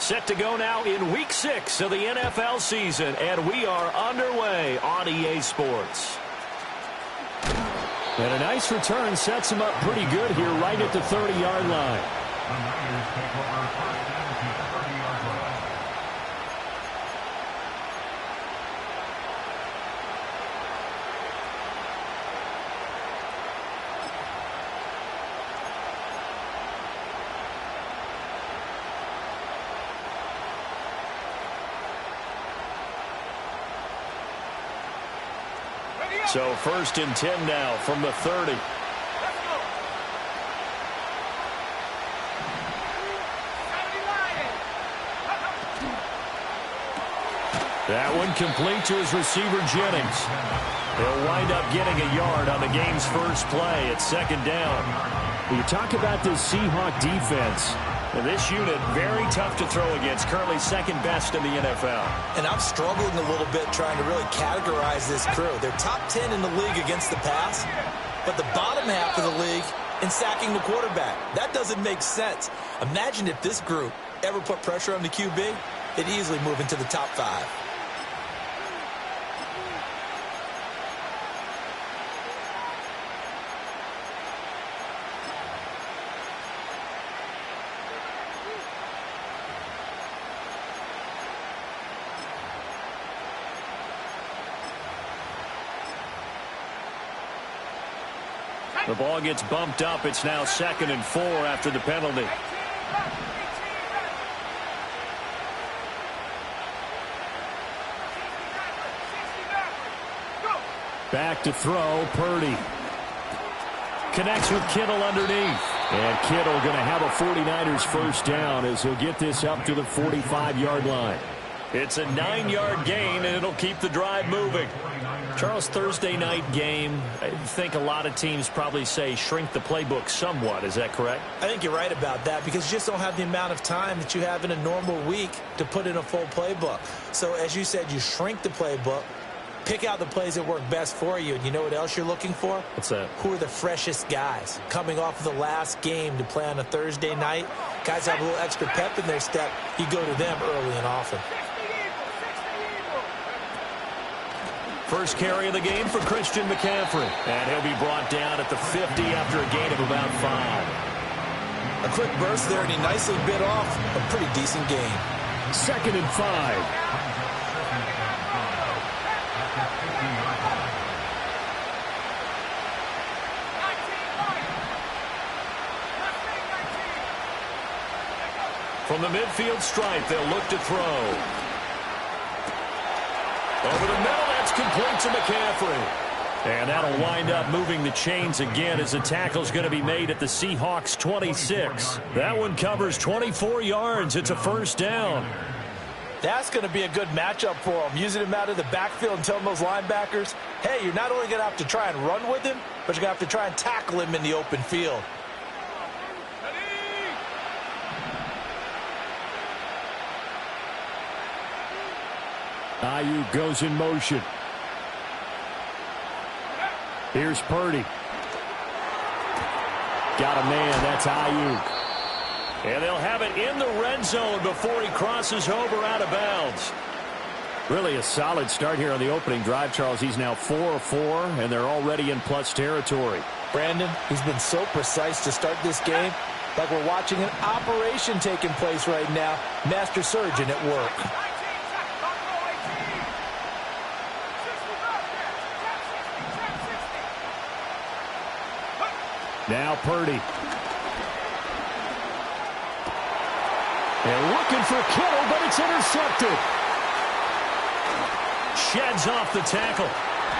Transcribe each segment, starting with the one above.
Set to go now in Week 6 of the NFL season, and we are underway on EA Sports. And a nice return sets him up pretty good here right at the 30-yard line. So 1st and 10 now from the 30. That one complete to his receiver, Jennings. He'll wind up getting a yard on the game's first play at 2nd down. When you talk about this Seahawk defense, and this unit, very tough to throw against, currently 2nd best in the NFL. And I'm struggling a little bit trying to really categorize this crew. They're top 10 in the league against the pass, but the bottom half of the league in sacking the quarterback. That doesn't make sense. Imagine if this group ever put pressure on the QB, they'd easily move into the top 5. The ball gets bumped up. It's now 2nd and 4 after the penalty. Back to throw, Purdy. Connects with Kittle underneath. And Kittle going to have a 49ers first down as he'll get this up to the 45-yard line. It's a 9-yard gain, and it'll keep the drive moving. Charles, Thursday night game, I think a lot of teams probably say shrink the playbook somewhat. Is that correct? I think you're right about that because you just don't have the amount of time that you have in a normal week to put in a full playbook. So, as you said, you shrink the playbook, pick out the plays that work best for you, and you know what else you're looking for? What's that? Who are the freshest guys coming off of the last game to play on a Thursday night? Guys have a little extra pep in their step. You go to them early and often. First carry of the game for Christian McCaffrey. And he'll be brought down at the 50 after a gain of about 5. A quick burst there, and he nicely bit off a pretty decent gain. 2nd and 5. From the midfield stripe, they'll look to throw. Over the middle, that's complete to McCaffrey. And that'll wind up moving the chains again as the tackle's going to be made at the Seahawks 26. That one covers 24 yards. It's a first down. That's going to be a good matchup for him, using him out of the backfield and telling those linebackers, hey, you're not only going to have to try and run with him, but you're going to have to try and tackle him in the open field. Ayuk goes in motion. Here's Purdy. Got a man. That's Ayuk. And they'll have it in the red zone before he crosses over out of bounds. Really a solid start here on the opening drive, Charles. He's now 4 of 4, and they're already in plus territory. Brandon, he's been so precise to start this game, like we're watching an operation taking place right now. Master surgeon at work. Now Purdy. They're looking for Kittle, but it's intercepted. Sheds off the tackle.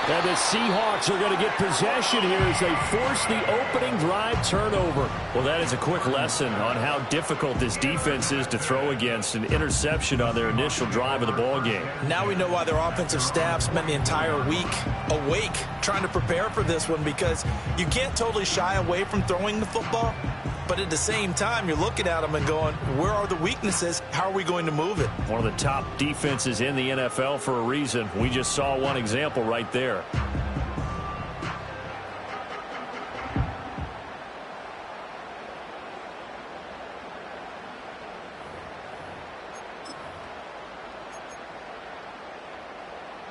And the Seahawks are going to get possession here as they force the opening drive turnover. Well, that is a quick lesson on how difficult this defense is to throw against. An interception on their initial drive of the ball game. Now we know why their offensive staff spent the entire week awake trying to prepare for this one, because you can't totally shy away from throwing the football, But at the same time, you're looking at them and going, where are the weaknesses? How are we going to move it? One of the top defenses in the NFL for a reason. We just saw one example right there.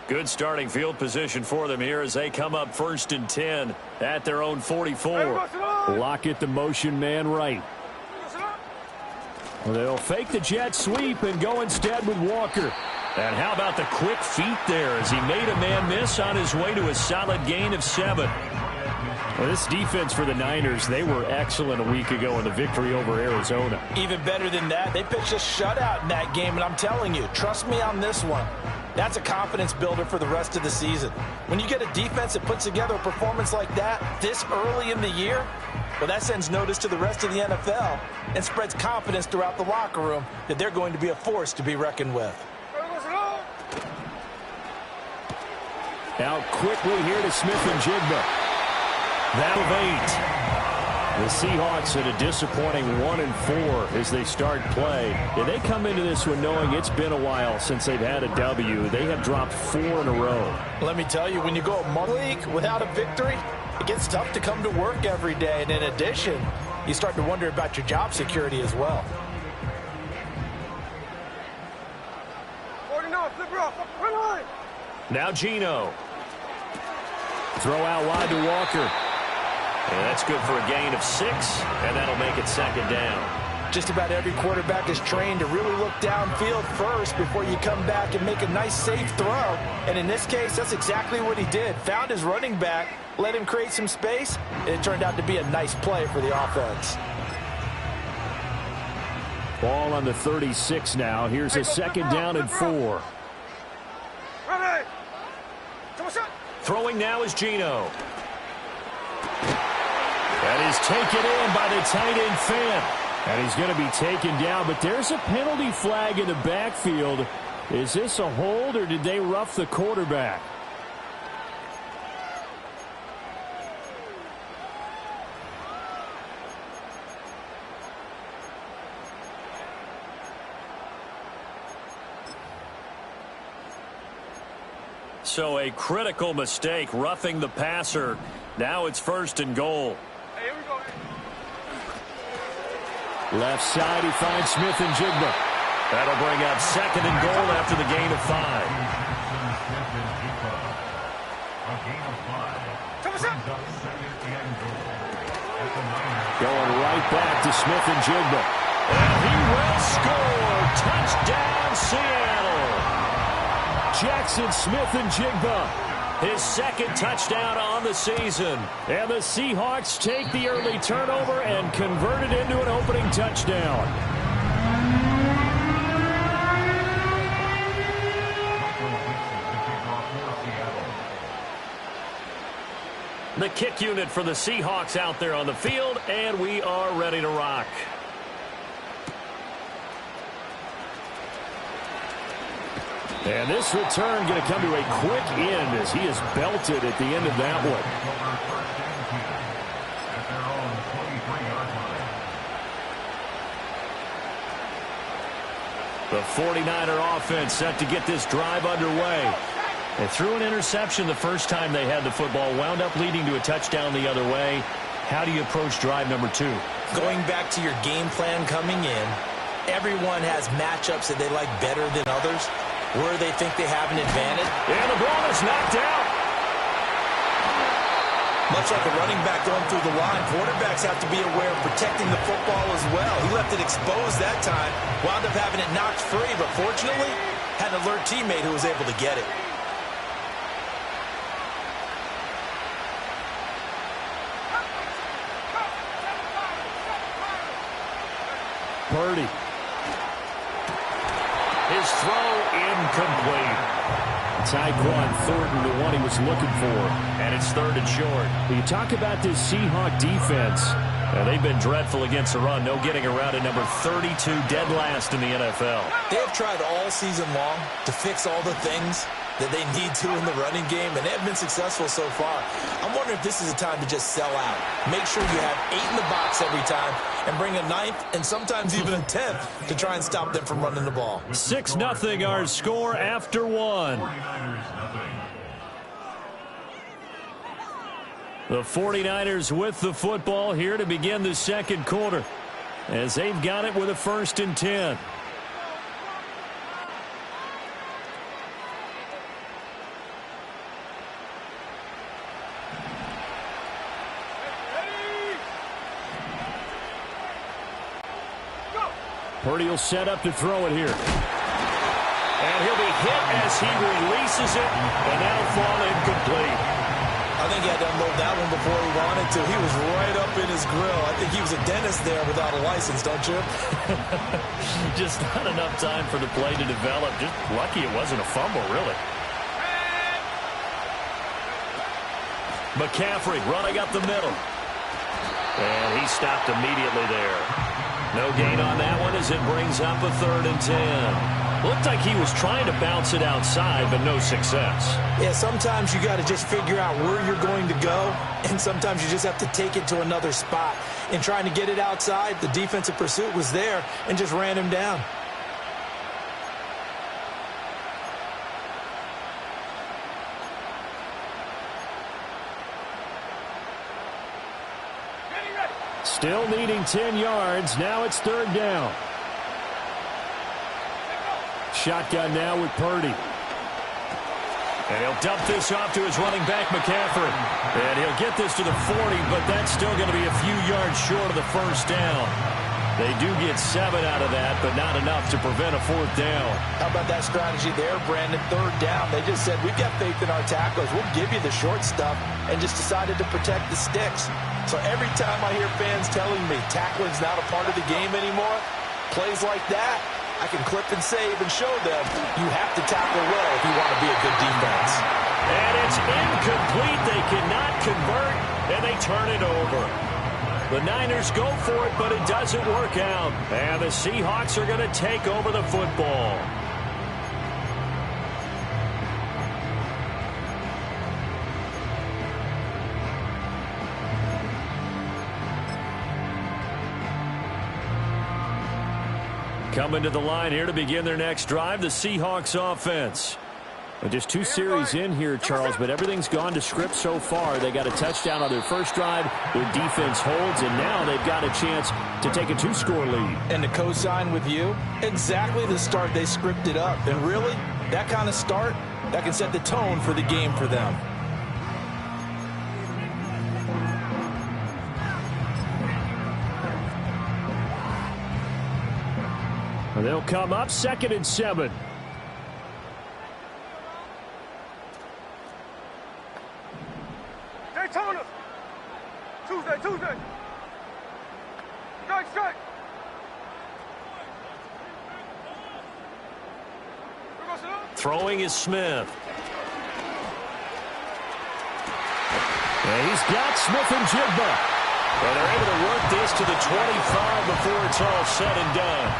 Good starting field position for them here as they come up 1st and 10 at their own 44. Lockett the motion man right. They'll fake the jet sweep and go instead with Walker. And how about the quick feet there as he made a man miss on his way to a solid gain of 7. Well, this defense for the Niners, they were excellent a week ago in the victory over Arizona. Even better than that, they pitched a shutout in that game, and I'm telling you, trust me on this one. That's a confidence builder for the rest of the season. When you get a defense that puts together a performance like that this early in the year, well, that sends notice to the rest of the NFL and spreads confidence throughout the locker room that they're going to be a force to be reckoned with. Out quickly here to Smith and Jigba. That of 8. The Seahawks at a disappointing 1-4 as they start play. And they come into this one knowing it's been a while since they've had a W. They have dropped 4 in a row. Let me tell you, when you go a month league without a victory, it gets tough to come to work every day. And in addition, you start to wonder about your job security as well. Now Geno. Throw out wide to Walker. And that's good for a gain of 6, and that'll make it 2nd down. Just about every quarterback is trained to really look downfield first before you come back and make a nice, safe throw. And in this case, that's exactly what he did. Found his running back, let him create some space, and it turned out to be a nice play for the offense. Ball on the 36 now. Here's a 2nd down and 4. Throwing now is Geno. That is taken in by the tight end Fant. And he's going to be taken down, but there's a penalty flag in the backfield. Is this a hold or did they rough the quarterback? So a critical mistake, roughing the passer. Now it's 1st and goal. Hey, here we go. Left side, he finds Smith and Jigba. That'll bring up 2nd and goal after the gain of 5. Going right back to Smith and Jigba. And he will score. Touchdown, Seattle. Jackson Smith and Jigba, his 2nd touchdown on the season. And the Seahawks take the early turnover and convert it into an opening touchdown. The kick unit for the Seahawks out there on the field, and we are ready to rock. And this return going to come to a quick end as he is belted at the end of that one. The 49er offense set to get this drive underway. They threw an interception the first time they had the football, wound up leading to a touchdown the other way. How do you approach drive number 2? Going back to your game plan coming in, everyone has matchups that they like better than others, where they think they have an advantage. And the ball is knocked out. Much like a running back going through the line, quarterbacks have to be aware of protecting the football as well. He left it exposed that time, wound up having it knocked free, but fortunately, had an alert teammate who was able to get it. Purdy. His throw incomplete. Tyquan Thornton, the one he was looking for, and it's 3rd and short. You talk about this Seahawk defense. They've been dreadful against the run. No getting around at number 32, dead last in the NFL. They have tried all season long to fix all the things that they need to in the running game, and they have been successful so far. I'm wondering if this is a time to just sell out. Make sure you have 8 in the box every time and bring a 9th and sometimes even a 10th to try and stop them from running the ball. 6-0 our score after 1. The 49ers with the football here to begin the second quarter, as they've got it with a 1st and 10. Purdy will set up to throw it here. And he'll be hit as he releases it, and that'll fall incomplete. I think he had to unload that one before he wanted to. He was right up in his grill. I think he was a dentist there without a license, don't you? Just not enough time for the play to develop. Just lucky it wasn't a fumble, really. McCaffrey running up the middle. And he stopped immediately there. No gain on that one as it brings up a 3rd and 10. Looked like he was trying to bounce it outside, but no success. Yeah, sometimes you got to just figure out where you're going to go, and sometimes you just have to take it to another spot. In trying to get it outside, the defensive pursuit was there and just ran him down. Still needing 10 yards. Now it's 3rd down. Shotgun now with Purdy. And he'll dump this off to his running back, McCaffrey. And he'll get this to the 40, but that's still going to be a few yards short of the 1st down. They do get 7 out of that, but not enough to prevent a 4th down. How about that strategy there, Brandon? 3rd down. They just said, we've got faith in our tacklers. We'll give you the short stuff, and just decided to protect the sticks. So every time I hear fans telling me tackling's not a part of the game anymore, plays like that, I can clip and save and show them you have to tackle well if you want to be a good defense. And it's incomplete. They cannot convert, and they turn it over. The Niners go for it, but it doesn't work out. And the Seahawks are going to take over the football. Coming to the line here to begin their next drive, the Seahawks offense. And just 2 series in here, Charles, but everything's gone to script so far. They got a touchdown on their first drive. Their defense holds, and now they've got a chance to take a 2-score lead. And to co-sign with you, exactly the start they scripted up. And really, that kind of start, that can set the tone for the game for them. And they'll come up 2nd and 7. Daytona. Tuesday. Strike. Throwing is Smith. And he's got Smith and Jigba. And they're able to work this to the 25 before it's all said and done.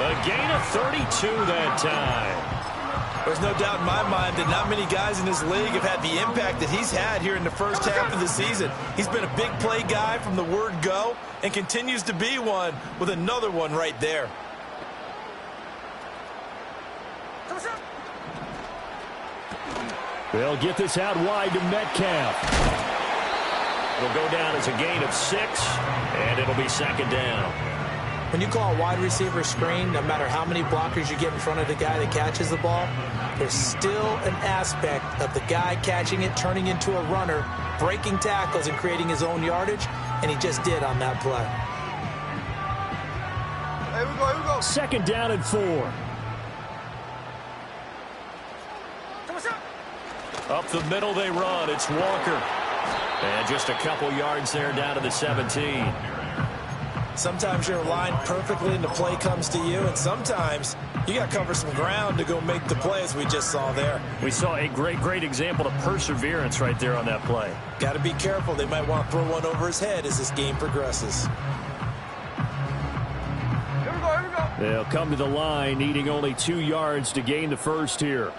A gain of 32 that time. There's no doubt in my mind that not many guys in this league have had the impact that he's had here in the first half of the season. He's been a big play guy from the word go and continues to be one with another one right there. They'll get this out wide to Metcalf. It'll go down as a gain of 6, and it'll be 2nd down. When you call a wide receiver screen, no matter how many blockers you get in front of the guy that catches the ball, there's still an aspect of the guy catching it, turning into a runner, breaking tackles and creating his own yardage, and he just did on that play. Here we go. 2nd down and 4. Up the middle they run. It's Walker. And just a couple yards there down to the 17. Sometimes you're aligned perfectly and the play comes to you, and sometimes you got to cover some ground to go make the play, as we just saw there. We saw a great example of perseverance right there on that play. Got to be careful. They might want to throw one over his head as this game progresses. Here we go. They'll come to the line, needing only 2 yards to gain the first here.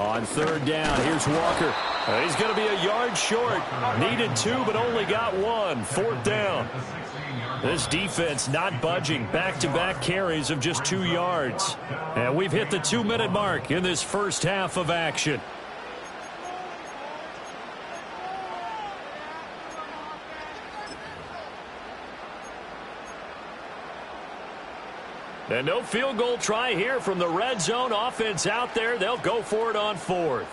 On third down, here's Walker. He's going to be a yard short. Needed 2, but only got 1. Fourth down. This defense not budging. Back-to-back carries of just 2 yards. And we've hit the 2-minute mark in this first half of action. And no field goal try here from the red zone. Offense out there. They'll go for it on 4th.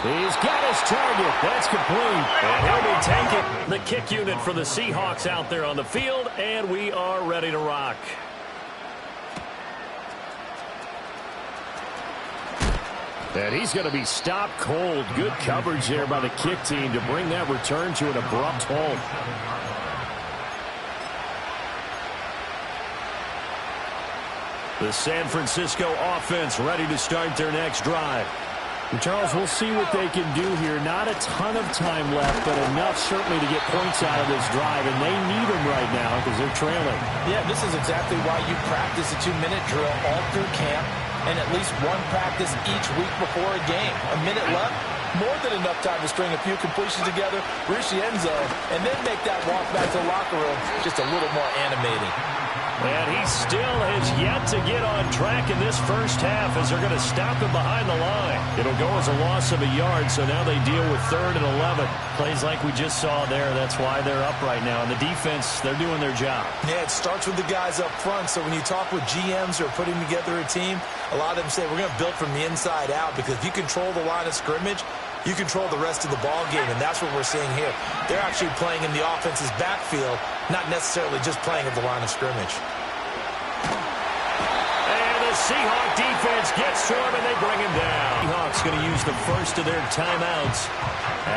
He's got his target. That's complete. And he'll be taking the kick unit for the Seahawks out there on the field. And we are ready to rock. And he's going to be stopped cold. Good coverage there by the kick team to bring that return to an abrupt halt. The San Francisco offense ready to start their next drive. And Charles, we'll see what they can do here. Not a ton of time left, but enough certainly to get points out of this drive, and they need them right now because they're trailing. Yeah, this is exactly why you practice a 2-minute drill all through camp and at least one practice each week before a game. A minute left, more than enough time to string a few completions together, reach the end zone, and then make that walk back to the locker room just a little more animating. And he still has yet to get on track in this first half as they're going to stop him behind the line. It'll go as a loss of a yard, so now they deal with 3rd and 11. Plays like we just saw there. That's why they're up right now. And the defense, they're doing their job. Yeah, it starts with the guys up front. So when you talk with GMs who are putting together a team, a lot of them say we're going to build from the inside out because if you control the line of scrimmage, you control the rest of the ball game, and that's what we're seeing here. They're actually playing in the offense's backfield, not necessarily just playing at the line of scrimmage. And the Seahawk defense gets to him, and they bring him down. Seahawks going to use the first of their timeouts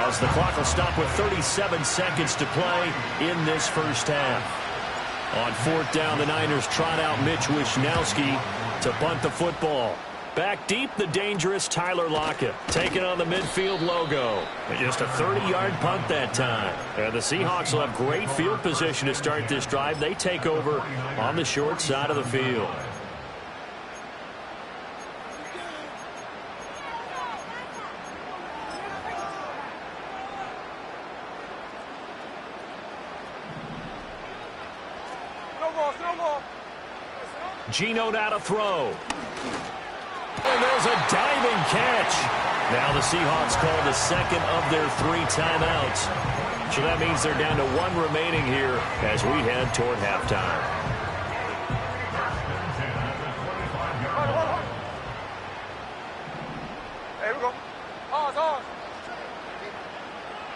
as the clock will stop with 37 seconds to play in this first half. On 4th down, the Niners trot out Mitch Wishnowsky to punt the football. Back deep, the dangerous Tyler Lockett taking on the midfield logo. Just a 30-yard punt that time. And the Seahawks will have great field position to start this drive. They take over on the short side of the field. Geno now to throw. And there's a diving catch. Now the Seahawks call the second of their 3 timeouts. So that means they're down to 1 remaining here as we head toward halftime. There we go. Ours.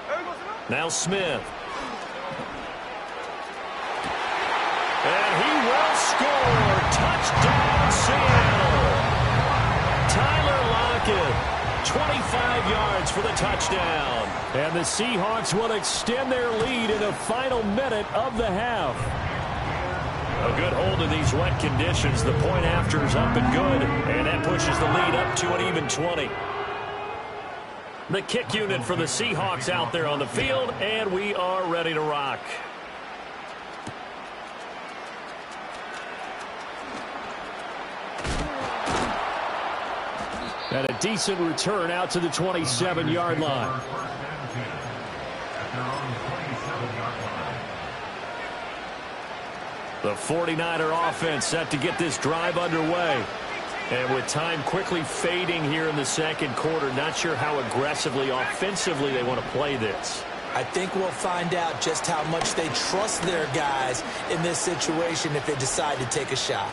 There we go, now Smith. And he will score. Touchdown, Seattle. Tyler Lockett, 25 yards for the touchdown. And the Seahawks will extend their lead in the final minute of the half. A good hold of these wet conditions. The point after is up and good. And that pushes the lead up to an even 20. The kick unit for the Seahawks out there on the field. And we are ready to rock. And a decent return out to the 27-yard line. The 49er offense set to get this drive underway. And with time quickly fading here in the second quarter, not sure how aggressively, offensively they want to play this. I think we'll find out just how much they trust their guys in this situation if they decide to take a shot.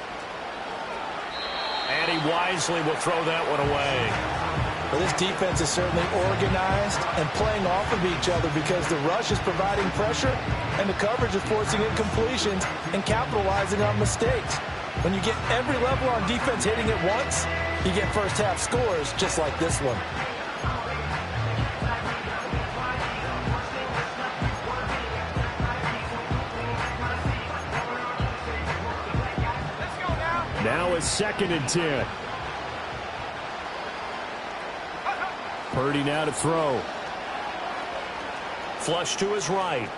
And he wisely will throw that one away. Well, this defense is certainly organized and playing off of each other because the rush is providing pressure and the coverage is forcing incompletions and capitalizing on mistakes. When you get every level on defense hitting it once, you get first half scores just like this one. Now it's 2nd and 10. Purdy now to throw. Flush to his right.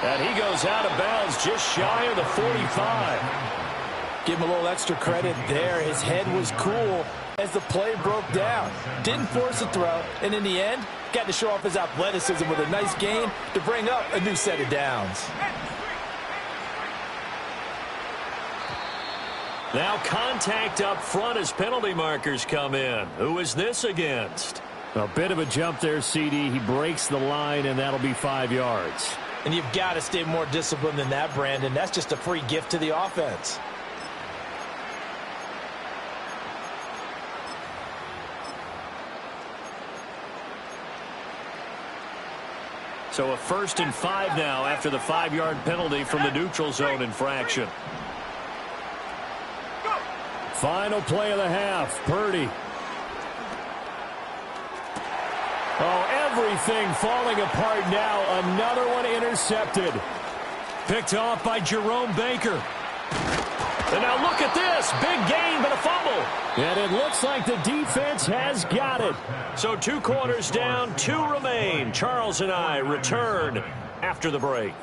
And he goes out of bounds just shy of the 45. Give him a little extra credit there. His head was cool as the play broke down. Didn't force a throw, and in the end, got to show off his athleticism with a nice gain to bring up a new set of downs. Now contact up front as penalty markers come in. Who is this against? A bit of a jump there, CD. He breaks the line, and that'll be 5 yards. And you've got to stay more disciplined than that, Brandon. That's just a free gift to the offense. So a 1st and 5 now after the 5-yard penalty from the neutral zone infraction. Final play of the half. Purdy. Oh, everything falling apart now. Another one intercepted. Picked off by Jerome Baker. And now look at this. Big gain, but a fumble. And it looks like the defense has got it. So 2 quarters down, 2 remain. Charles and I return after the break.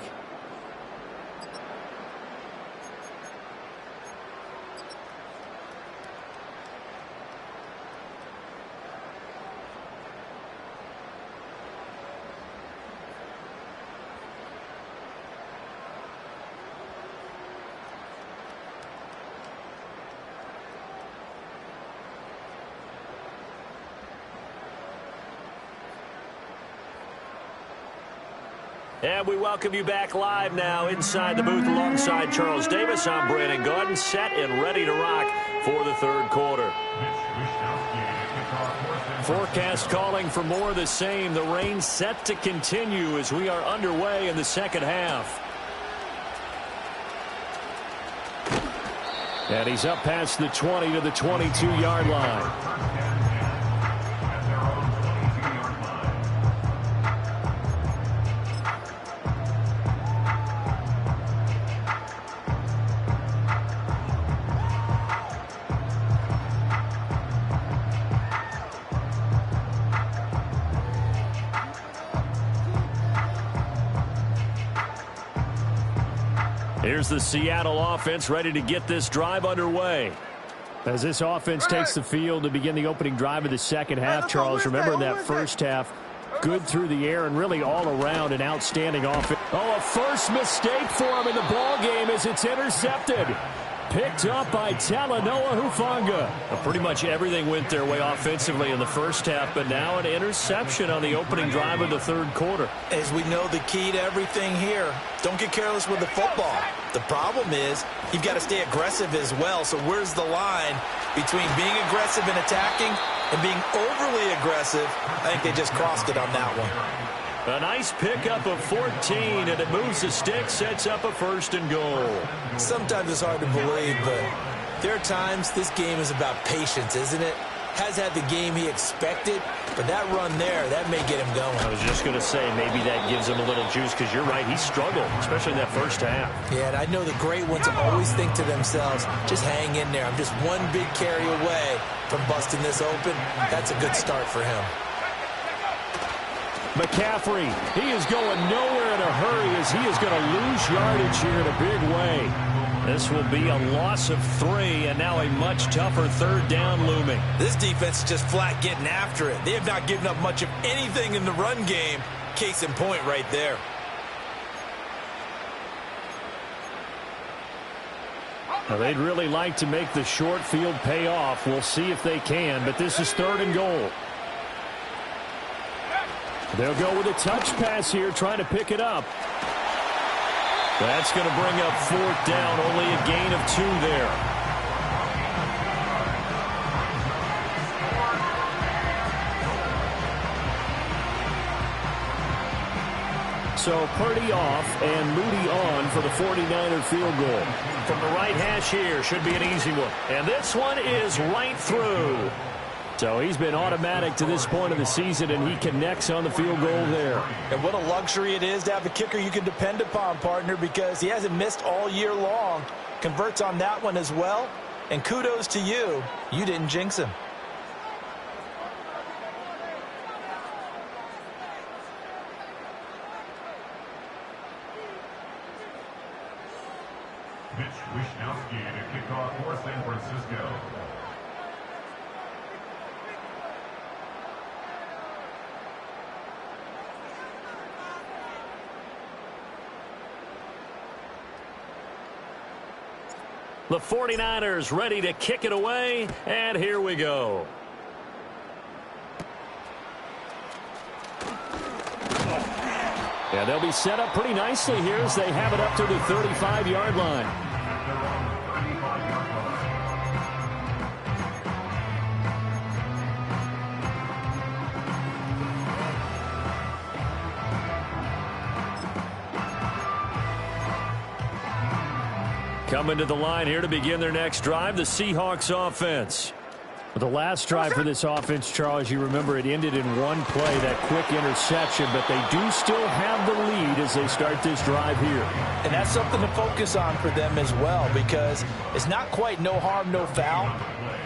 And we welcome you back live now inside the booth alongside Charles Davis. I'm Brandon Gaudin, set and ready to rock for the 3rd quarter. Forecast calling for more of the same. The rain set to continue as we are underway in the 2nd half. And he's up past the 20 to the 22-yard line. Here's the Seattle offense ready to get this drive underway. As this offense takes the field to begin the opening drive of the 2nd half, Charles, remember in that 1st half, good through the air and really all around an outstanding offense. Oh, a first mistake for him in the ball game as it's intercepted. Picked up by Talanoa Hufanga. Well, pretty much everything went their way offensively in the 1st half, but now an interception on the opening drive of the 3rd quarter. As we know, the key to everything here, don't get careless with the football. The problem is you've got to stay aggressive as well. So where's the line between being aggressive and attacking and being overly aggressive? I think they just crossed it on that one. A nice pickup of 14, and it moves the stick, sets up a 1st and goal. Sometimes it's hard to believe, but there are times this game is about patience, isn't it? Has had the game he expected, but that run there, that may get him going. I was just going to say, maybe that gives him a little juice, because you're right, he struggled, especially in that 1st half. Yeah, and I know the great ones always think to themselves, just hang in there. I'm just one big carry away from busting this open. That's a good start for him. McCaffrey, he is going nowhere in a hurry as he is going to lose yardage here in a big way. This will be a loss of 3, and now a much tougher 3rd down looming. This defense is just flat getting after it. They have not given up much of anything in the run game. Case in point right there. Now, they'd really like to make the short field pay off. We'll see if they can, but this is 3rd and goal. They'll go with a touch pass here, trying to pick it up. That's going to bring up 4th down, only a gain of 2 there. So Purdy off and Moody on for the 49er field goal. From the right hash here, should be an easy one. And this one is right through. So he's been automatic to this point of the season, and he connects on the field goal there. And what a luxury it is to have a kicker you can depend upon, partner, because he hasn't missed all year long. Converts on that one as well. And kudos to you. You didn't jinx him. Mitch Wishnowsky to kick off for San Francisco. The 49ers ready to kick it away, and here we go. And they'll be set up pretty nicely here as they have it up to the 35-yard line. Coming to the line here to begin their next drive, the Seahawks offense. The last drive for this offense, Charles, you remember it ended in one play, that quick interception, but they do still have the lead as they start this drive here. And that's something to focus on for them as well, because it's not quite no harm, no foul,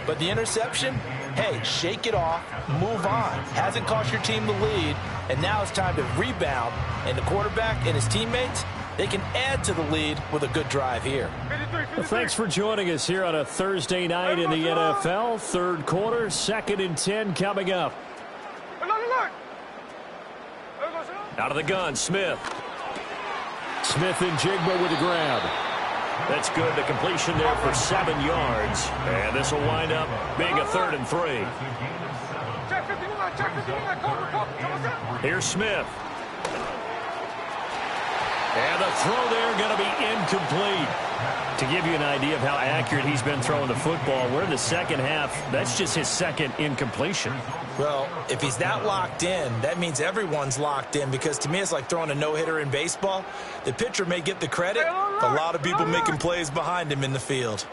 but the interception, hey, shake it off, move on. Hasn't cost your team the lead, and now it's time to rebound, and the quarterback and his teammates, they can add to the lead with a good drive here. Well, thanks for joining us here on a Thursday night in the NFL. Third quarter, 2nd and 10 coming up. Out of the gun, Smith. Smith and Jigba with the grab. That's good. The completion there for 7 yards. And this will wind up being a 3rd and 3. Here's Smith. And the throw there going to be incomplete. To give you an idea of how accurate he's been throwing the football, we're in the second half. That's just his second incompletion. Well, if he's that locked in, that means everyone's locked in, because to me it's like throwing a no-hitter in baseball. The pitcher may get the credit, but a lot of people making plays behind him in the field.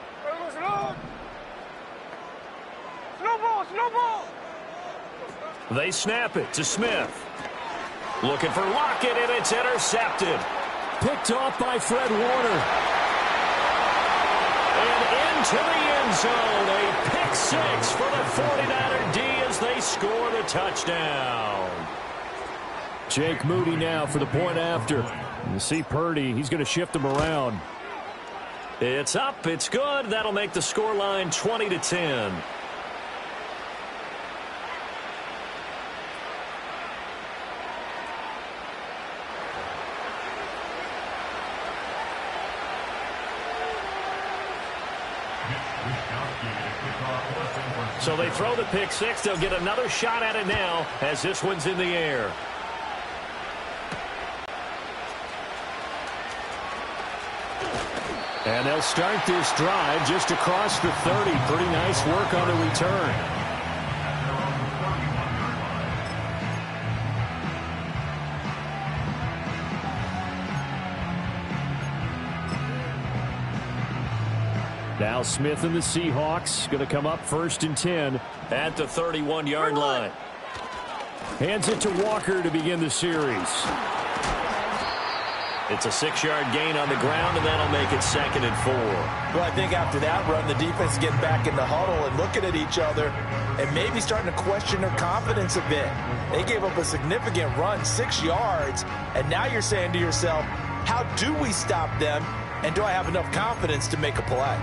They snap it to Smith. Looking for Lockett, and it's intercepted. Picked off by Fred Warner. And into the end zone. A pick six for the 49er D as they score the touchdown. Jake Moody now for the point after. You see Purdy, he's going to shift him around. It's up, it's good. That'll make the scoreline 20-10. So they throw the pick six. They'll get another shot at it now as this one's in the air. And they'll start this drive just across the 30. Pretty nice work on the return. Now Smith and the Seahawks going to come up 1st and 10 at the 31-yard line. Hands it to Walker to begin the series. It's a 6-yard gain on the ground, and that'll make it 2nd and 4. Well, I think after that run, the defense is getting back in the huddle and looking at each other and maybe starting to question their confidence a bit. They gave up a significant run, 6 yards, and now you're saying to yourself, how do we stop them, and do I have enough confidence to make a play?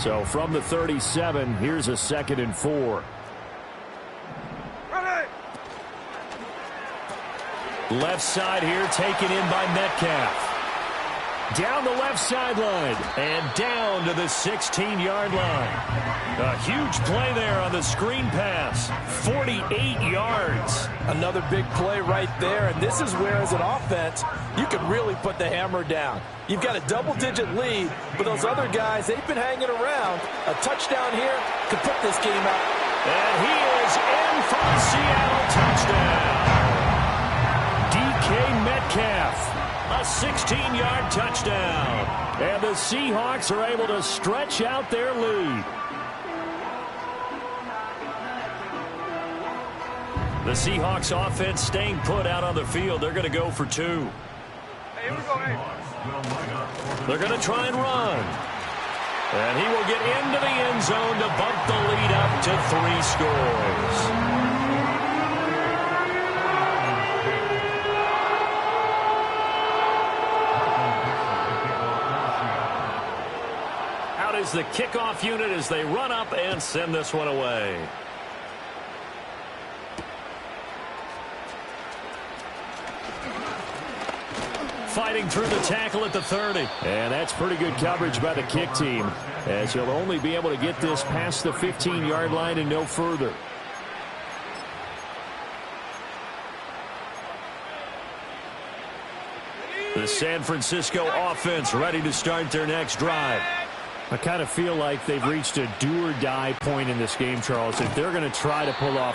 So from the 37, here's a 2nd and 4. Left side here taken in by Metcalf. Down the left sideline and down to the 16-yard line. A huge play there on the screen pass. 48 yards. Another big play right there, and this is where, as an offense, you can really put the hammer down. You've got a double-digit lead, but those other guys, they've been hanging around. A touchdown here could put this game out. And he is in for a Seattle touchdown. DK Metcalf. A 16-yard touchdown. And the Seahawks are able to stretch out their lead. The Seahawks offense staying put out on the field. They're going to go for 2. Hey, here we go, hey. They're going to try and run. And he will get into the end zone to bump the lead up to 3 scores. is the kickoff unit as they run up and send this one away. Fighting through the tackle at the 30. And that's pretty good coverage by the kick team, as he'll only be able to get this past the 15-yard line and no further. The San Francisco offense ready to start their next drive. I kind of feel like they've reached a do-or-die point in this game, Charles. If they're going to try to pull off